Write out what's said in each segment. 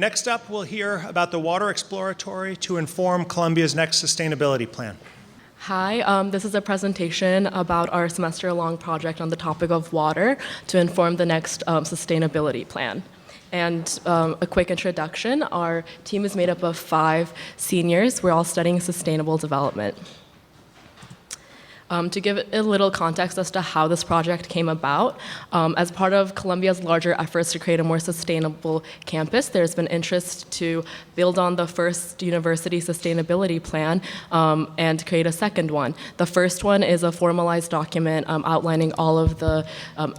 Next up, we'll hear about the Water Exploratory to inform Colombia's next sustainability plan. Hi, this is a presentation about our semester-long project on the topic of water to inform the next sustainability plan. And a quick introduction, our team is made up of 5 seniors. We're all studying sustainable development. To give a little context as to how this project came about, as part of Colombia's larger efforts to create a more sustainable campus, there's been interest to build on the first university sustainability plan and create a second one. The first one is a formalized document outlining all of the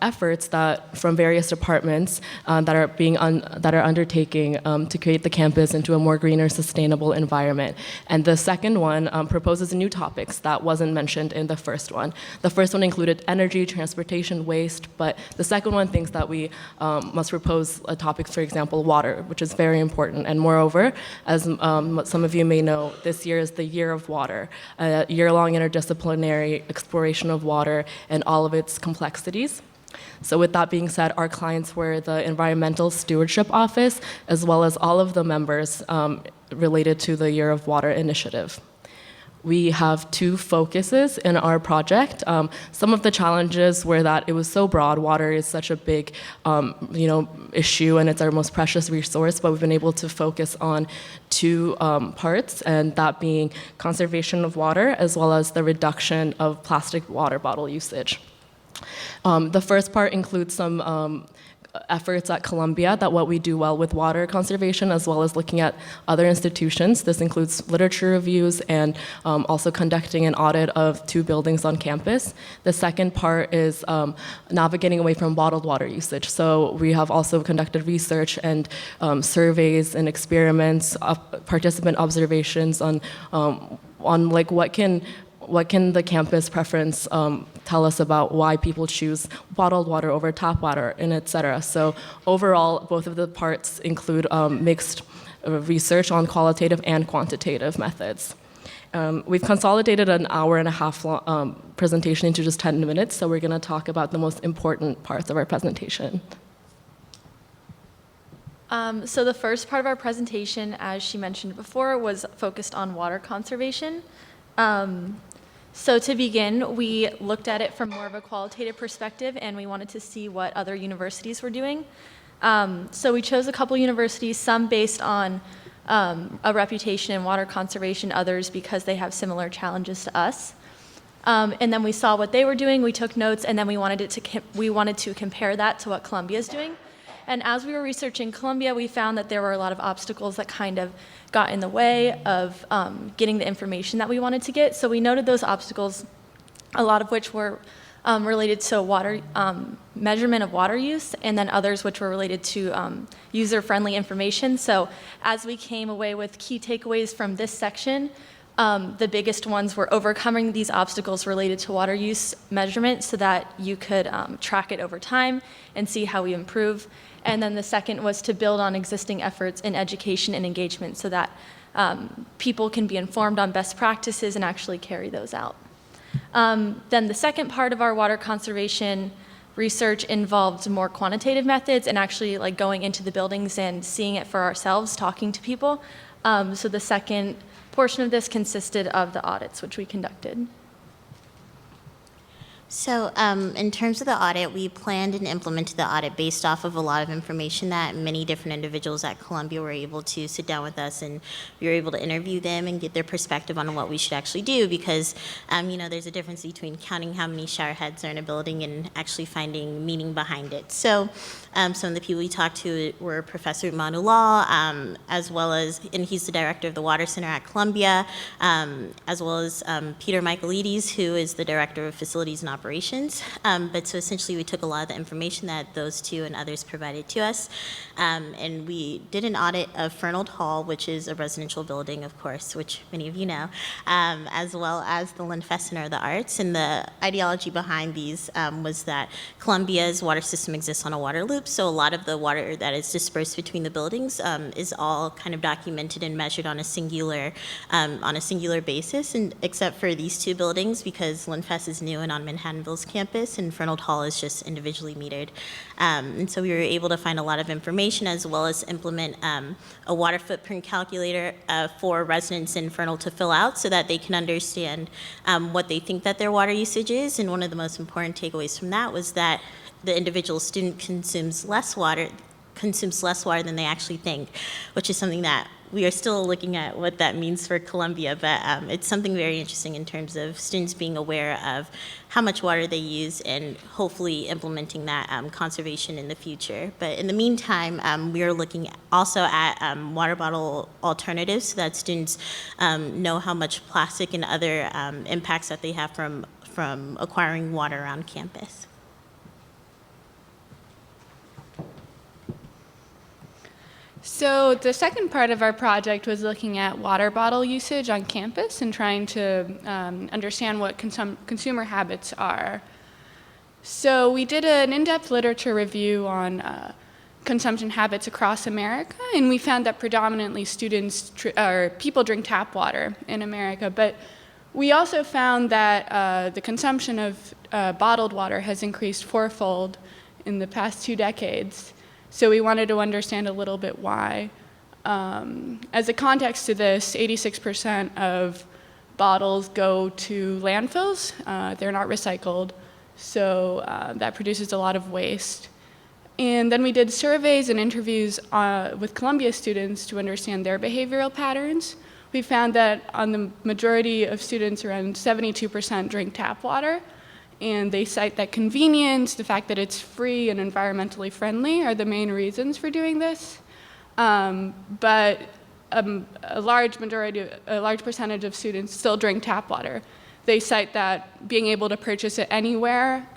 efforts that from various departments that are undertaking to create the campus into a more greener, sustainable environment. And the second one proposes new topics that wasn't mentioned in the first one. The first one included energy, transportation, waste, but the second one thinks that we must propose a topic, for example, water, which is very important. And moreover, as some of you may know, this year is the Year of Water, a year-long interdisciplinary exploration of water and all of its complexities. So with that being said, our clients were the Environmental Stewardship Office, as well as all of the members related to the Year of Water initiative. We have 2 focuses in our project. Some of the challenges were that it was so broad. Water is such a big issue, and it's our most precious resource, but we've been able to focus on 2 parts, and that being conservation of water, as well as the reduction of plastic water bottle usage. The first part includes some efforts at Colombia, that what we do well with water conservation, as well as looking at other institutions. This includes literature reviews and also conducting an audit of 2 buildings on campus. The second part is navigating away from bottled water usage. So we have also conducted research and surveys and experiments, participant observations on like what can the campus preference tell us about why people choose bottled water over tap water, and et cetera. So overall, both of the parts include mixed research on qualitative and quantitative methods. We've consolidated an hour-and-a-half long presentation into just 10 minutes, so we're going to talk about the most important parts of our presentation. So the first part of our presentation, as she mentioned before, was focused on water conservation. So to begin, we looked at it from more of a qualitative perspective, and we wanted to see what other universities were doing. So we chose a couple universities, some based on a reputation in water conservation, others because they have similar challenges to us. And then we saw what they were doing, we took notes, and then we wanted to compare that to what Colombia is doing. And as we were researching Colombia, we found that there were a lot of obstacles that kind of got in the way of getting the information that we wanted to get. So we noted those obstacles, a lot of which were related to water measurement of water use, and then others which were related to user-friendly information. So as we came away with key takeaways from this section, the biggest ones were overcoming these obstacles related to water use measurement so that you could track it over time and see how we improve. And then the second was to build on existing efforts in education and engagement so that people can be informed on best practices and actually carry those out. Then the second part of our water conservation research involved more quantitative methods and actually like going into the buildings and seeing it for ourselves, talking to people. So the second portion of this consisted of the audits which we conducted. So in terms of the audit, we planned and implemented the audit based off of a lot of information that many different individuals at Columbia were able to sit down with us, and we were able to interview them and get their perspective on what we should actually do, because there's a difference between counting how many shower heads are in a building and actually finding meaning behind it. So some of the people we talked to were Professor Manullah, as well as, and he's the director of the Water Center at Columbia, as well as Peter Michaelides, who is the director of facilities and operations. But so essentially we took a lot of the information that those 2 and others provided to us, and we did an audit of Fernald Hall, which is a residential building, of course, which many of you know, as well as the Linfest Center of the Arts. And the ideology behind these was that Columbia's water system exists on a water loop, so a lot of the water that is dispersed between the buildings is all kind of documented and measured on a singular basis, and except for these 2 buildings, because Linfest is new and on Manhattan Haddonville's campus, and Fernald Hall is just individually metered. And so we were able to find a lot of information as well as implement a water footprint calculator for residents in Fernald to fill out so that they can understand what they think that their water usage is. And one of the most important takeaways from that was that the individual student consumes less water than they actually think, which is something that we are still looking at what that means for Colombia, but it's something very interesting in terms of students being aware of how much water they use and hopefully implementing that conservation in the future. But in the meantime, we are looking also at water bottle alternatives so that students know how much plastic and other impacts that they have from acquiring water around campus. So the second part of our project was looking at water bottle usage on campus and trying to understand what consumer habits are. So we did an in-depth literature review on consumption habits across America, and we found that predominantly people drink tap water in America, but we also found that the consumption of bottled water has increased fourfold in the past 2 decades. So we wanted to understand a little bit why. As a context to this, 86% of bottles go to landfills. They're not recycled, so that produces a lot of waste. And then we did surveys and interviews with Columbia students to understand their behavioral patterns. We found that on the majority of students, around 72% drink tap water. And they cite that convenience, the fact that it's free and environmentally friendly are the main reasons for doing this. But a large percentage of students still drink tap water. They cite that being able to purchase it anywhere,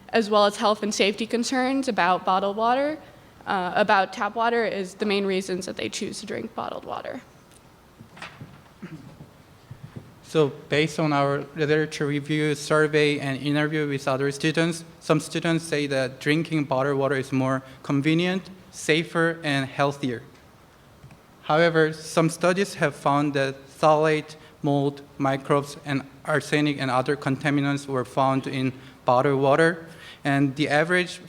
as well as health and safety concerns about bottled water, about tap water is the main reasons that they choose to drink bottled water. So based on our literature review, survey, and interview with other students, some students say that drinking bottled water is more convenient, safer, and healthier. However, some studies have found that phthalate, mold, microbes, and arsenic and other contaminants were found in bottled water. And the average,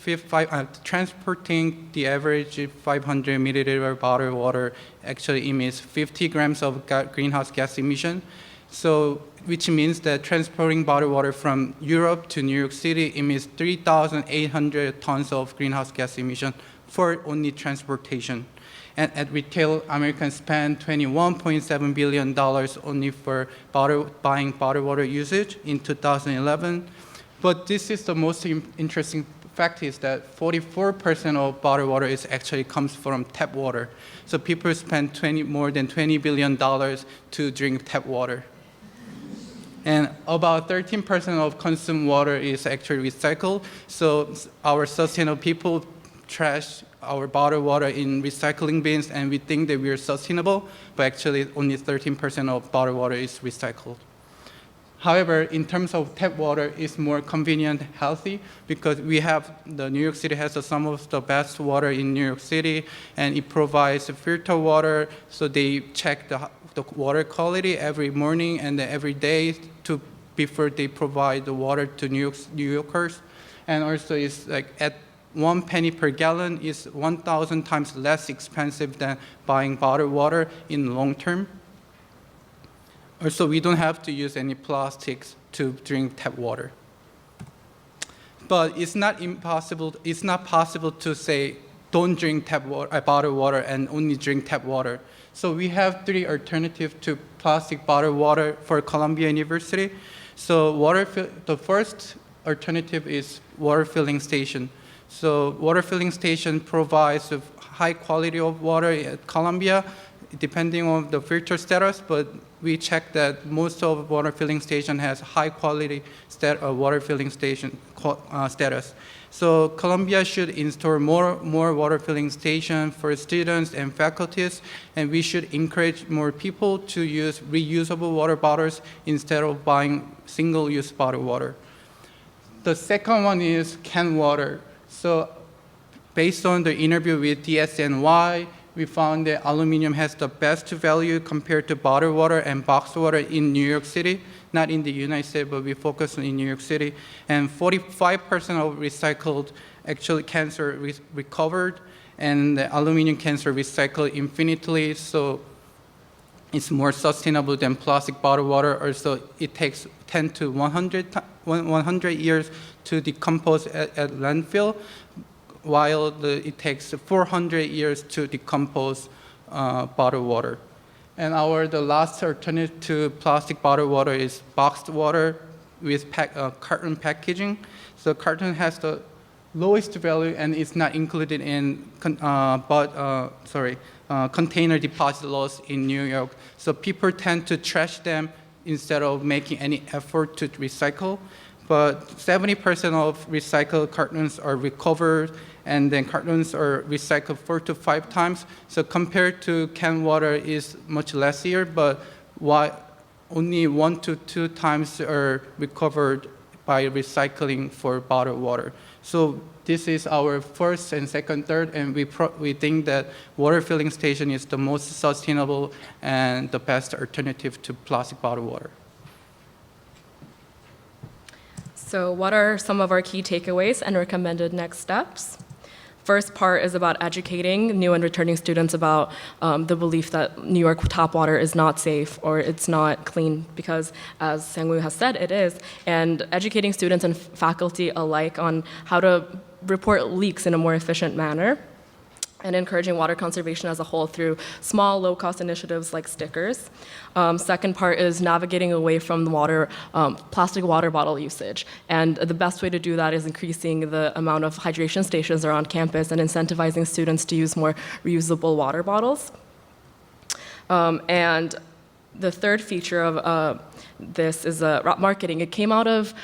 transporting the average 500 milliliter bottled water actually emits 50 grams of greenhouse gas emission. So, which means that transporting bottled water from Europe to New York City emits 3,800 tons of greenhouse gas emission for only transportation. And at retail, Americans spend $21.7 billion only for buying bottled water usage in 2011. But this is the most interesting fact is that 44% of bottled water actually comes from tap water. So people spend more than $20 billion to drink tap water. And about 13% of consumed water is actually recycled. So our sustainable people trash our bottled water in recycling bins, and we think that we are sustainable, but actually only 13% of bottled water is recycled. However, in terms of tap water, it's more convenient, healthy, because New York City has some of the best water in New York City, and it provides filtered water, so they check the water quality every morning and every day before they provide the water to New Yorkers. And also it's like at 1 penny per gallon is 1,000 times less expensive than buying bottled water in long term. Also, we don't have to use any plastics to drink tap water. But it's not possible to say don't drink bottled water and only drink tap water. So we have 3 alternatives to plastic bottled water for Columbia University. So the first alternative is water filling station. So water filling station provides a high quality of water at Columbia, depending on the filter status, but we checked that most of water filling station has high quality water filling station status. So Columbia should install more water filling station for students and faculties, and we should encourage more people to use reusable water bottles instead of buying single-use bottled water. The second one is canned water. So based on the interview with DSNY, we found that aluminum has the best value compared to bottled water and boxed water in New York City. not in the United States, but we focus in New York City. And 45% of recycled actually cans are recovered, and the aluminum cans are recycled infinitely. So it's more sustainable than plastic bottled water. Also, it takes 10 to 100 years to decompose at landfill, while it takes 400 years to decompose bottled water. And the last alternative to plastic bottled water is boxed water with carton packaging. So carton has the lowest value and it's not included in container deposit laws in New York. So people tend to trash them instead of making any effort to recycle. But 70% of recycled cartons are recovered, and then cartons are recycled 4 to 5 times. So compared to canned water is much less here, but only 1 to 2 times are recovered by recycling for bottled water. So this is our first and second, third, and we think that water filling station is the most sustainable and the best alternative to plastic bottled water. So what are some of our key takeaways and recommended next steps? First part is about educating new and returning students about the belief that New York tap water is not safe or it's not clean, because as Sang-woo has said, it is. And educating students and faculty alike on how to report leaks in a more efficient manner, and encouraging water conservation as a whole through small, low-cost initiatives like stickers. Second part is navigating away from the plastic water bottle usage. And the best way to do that is increasing the amount of hydration stations around campus and incentivizing students to use more reusable water bottles. And the third feature of this is marketing. It came out of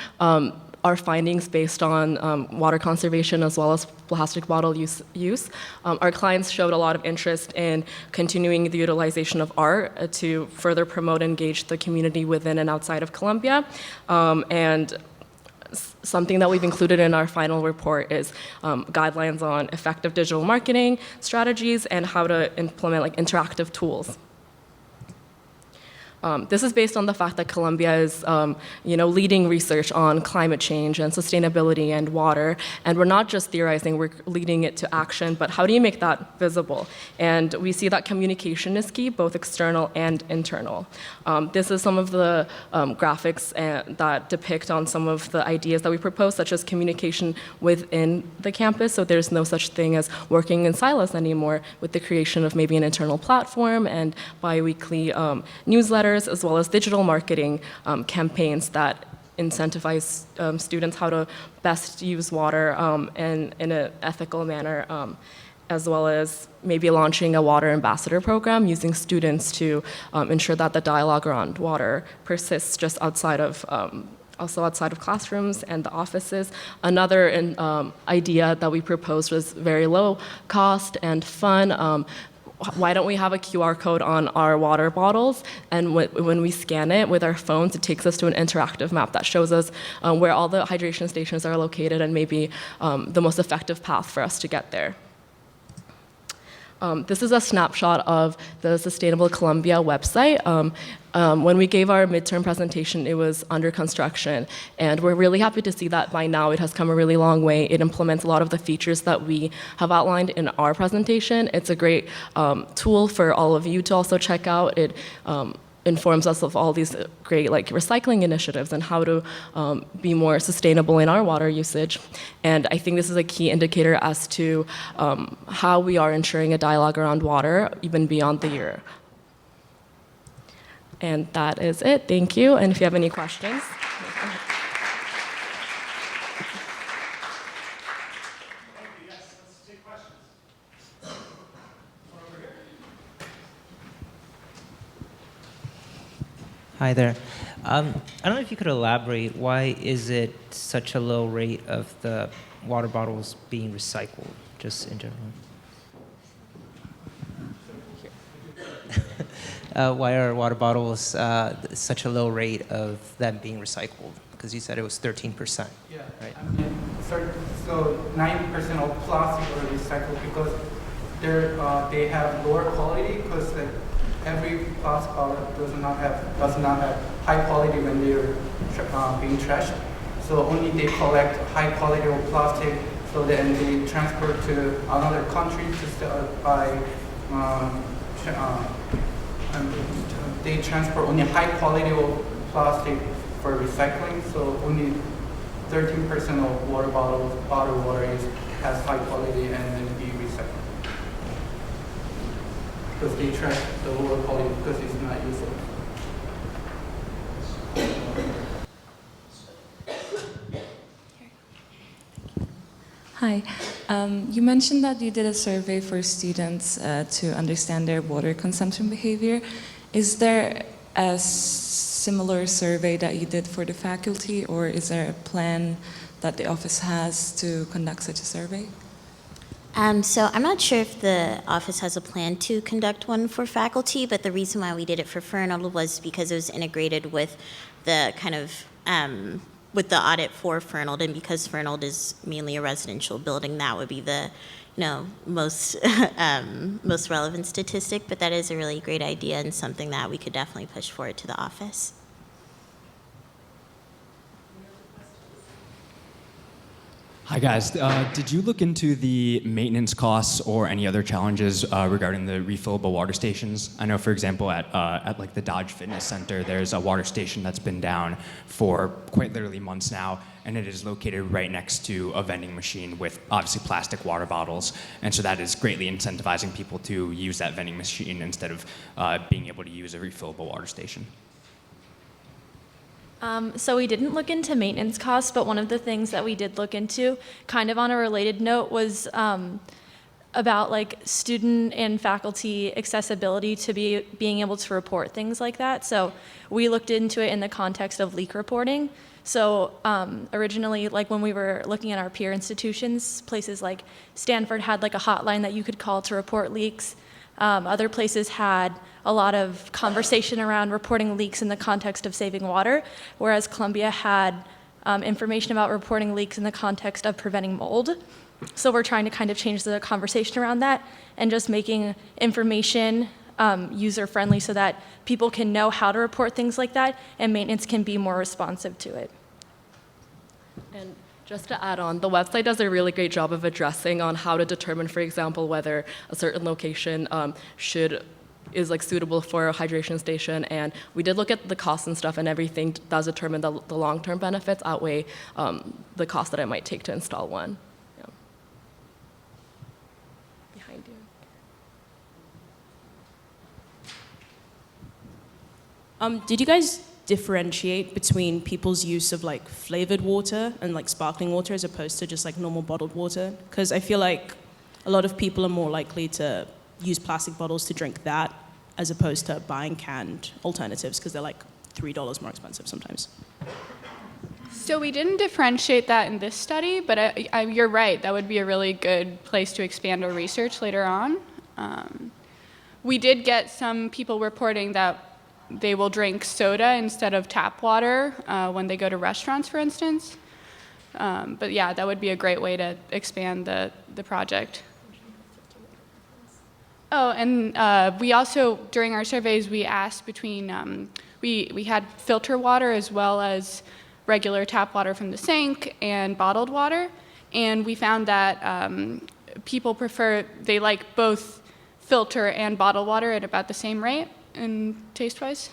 our findings based on water conservation as well as plastic bottle use. Our clients showed a lot of interest in continuing the utilization of art to further promote and engage the community within and outside of Colombia. And something that we've included in our final report is guidelines on effective digital marketing strategies and how to implement interactive tools. This is based on the fact that Colombia is, leading research on climate change and sustainability and water, and we're not just theorizing, we're leading it to action, but how do you make that visible? And we see that communication is key, both external and internal. This is some of the graphics that depict on some of the ideas that we propose, such as communication within the campus, so there's no such thing as working in silos anymore, with the creation of maybe an internal platform and bi-weekly newsletters, as well as digital marketing campaigns that incentivize students how to best use water in an ethical manner, as well as maybe launching a water ambassador program using students to ensure that the dialogue around water persists just outside of also outside of classrooms and the offices. Another idea that we proposed was very low cost and fun. Why don't we have a QR code on our water bottles, and when we scan it with our phones, it takes us to an interactive map that shows us where all the hydration stations are located and maybe the most effective path for us to get there. This is a snapshot of the Sustainable Colombia website. When we gave our midterm presentation, it was under construction, and we're really happy to see that by now it has come a really long way. It implements a lot of the features that we have outlined in our presentation. It's a great tool for all of you to also check out. It informs us of all these great recycling initiatives and how to be more sustainable in our water usage. And I think this is a key indicator as to how we are ensuring a dialogue around water even beyond the year. And that is it. Thank you. And if you have any questions. Hi there. I don't know if you could elaborate, why is it such a low rate of the water bottles being recycled, just in general? Why are water bottles such a low rate of them being recycled? Because you said it was 13%. Yeah, right? So 90% of plastic are recycled because they have lower quality, because every plastic bottle does not have high quality when they're being trashed. So only they collect high quality of plastic, so then they transport to another country to sell by, and they transport only high quality of plastic for recycling. So only 13% of bottled water has high quality and then be recycled. Because they trash the lower quality because it's not useful. Hi. You mentioned that you did a survey for students to understand their water consumption behavior. Is there a similar survey that you did for the faculty, or is there a plan that the office has to conduct such a survey? So I'm not sure if the office has a plan to conduct one for faculty, but the reason why we did it for Fernald was because it was integrated with the kind of with the audit for Fernald, and because Fernald is mainly a residential building, that would be the most most relevant statistic. But that is a really great idea and something that we could definitely push forward to the office. Hi guys, did you look into the maintenance costs or any other challenges regarding the refillable water stations? I know, for example, at like the Dodge Fitness Center, there's a water station that's been down for quite literally months now, and it is located right next to a vending machine with obviously plastic water bottles, and so that is greatly incentivizing people to use that vending machine instead of being able to use a refillable water station. So we didn't look into maintenance costs, but one of the things that we did look into, kind of on a related note, was about like student and faculty accessibility to being able to report things like that. So we looked into it in the context of leak reporting. So originally, like when we were looking at our peer institutions, places like Stanford had like a hotline that you could call to report leaks. Other places had a lot of conversation around reporting leaks in the context of saving water, whereas Columbia had information about reporting leaks in the context of preventing mold. So we're trying to kind of change the conversation around that and just making information user-friendly so that people can know how to report things like that and maintenance can be more responsive to it. And just to add on, the website does a really great job of addressing on how to determine, for example, whether a certain location is like suitable for a hydration station. And we did look at the costs and stuff, and everything does determine the long-term benefits outweigh the cost that it might take to install one. Yeah. Behind you. Did you guys differentiate between people's use of like flavored water and like sparkling water as opposed to just like normal bottled water? Because I feel like a lot of people are more likely to use plastic bottles to drink that as opposed to buying canned alternatives because they're like $3 more expensive sometimes. So we didn't differentiate that in this study, but you're right. That would be a really good place to expand our research later on. We did get some people reporting that they will drink soda instead of tap water when they go to restaurants, for instance. But yeah, that would be a great way to expand the project. Oh, and we also, during our surveys, we asked between, we had filter water as well as regular tap water from the sink and bottled water. And we found that people they like both filter and bottled water at about the same rate and taste-wise.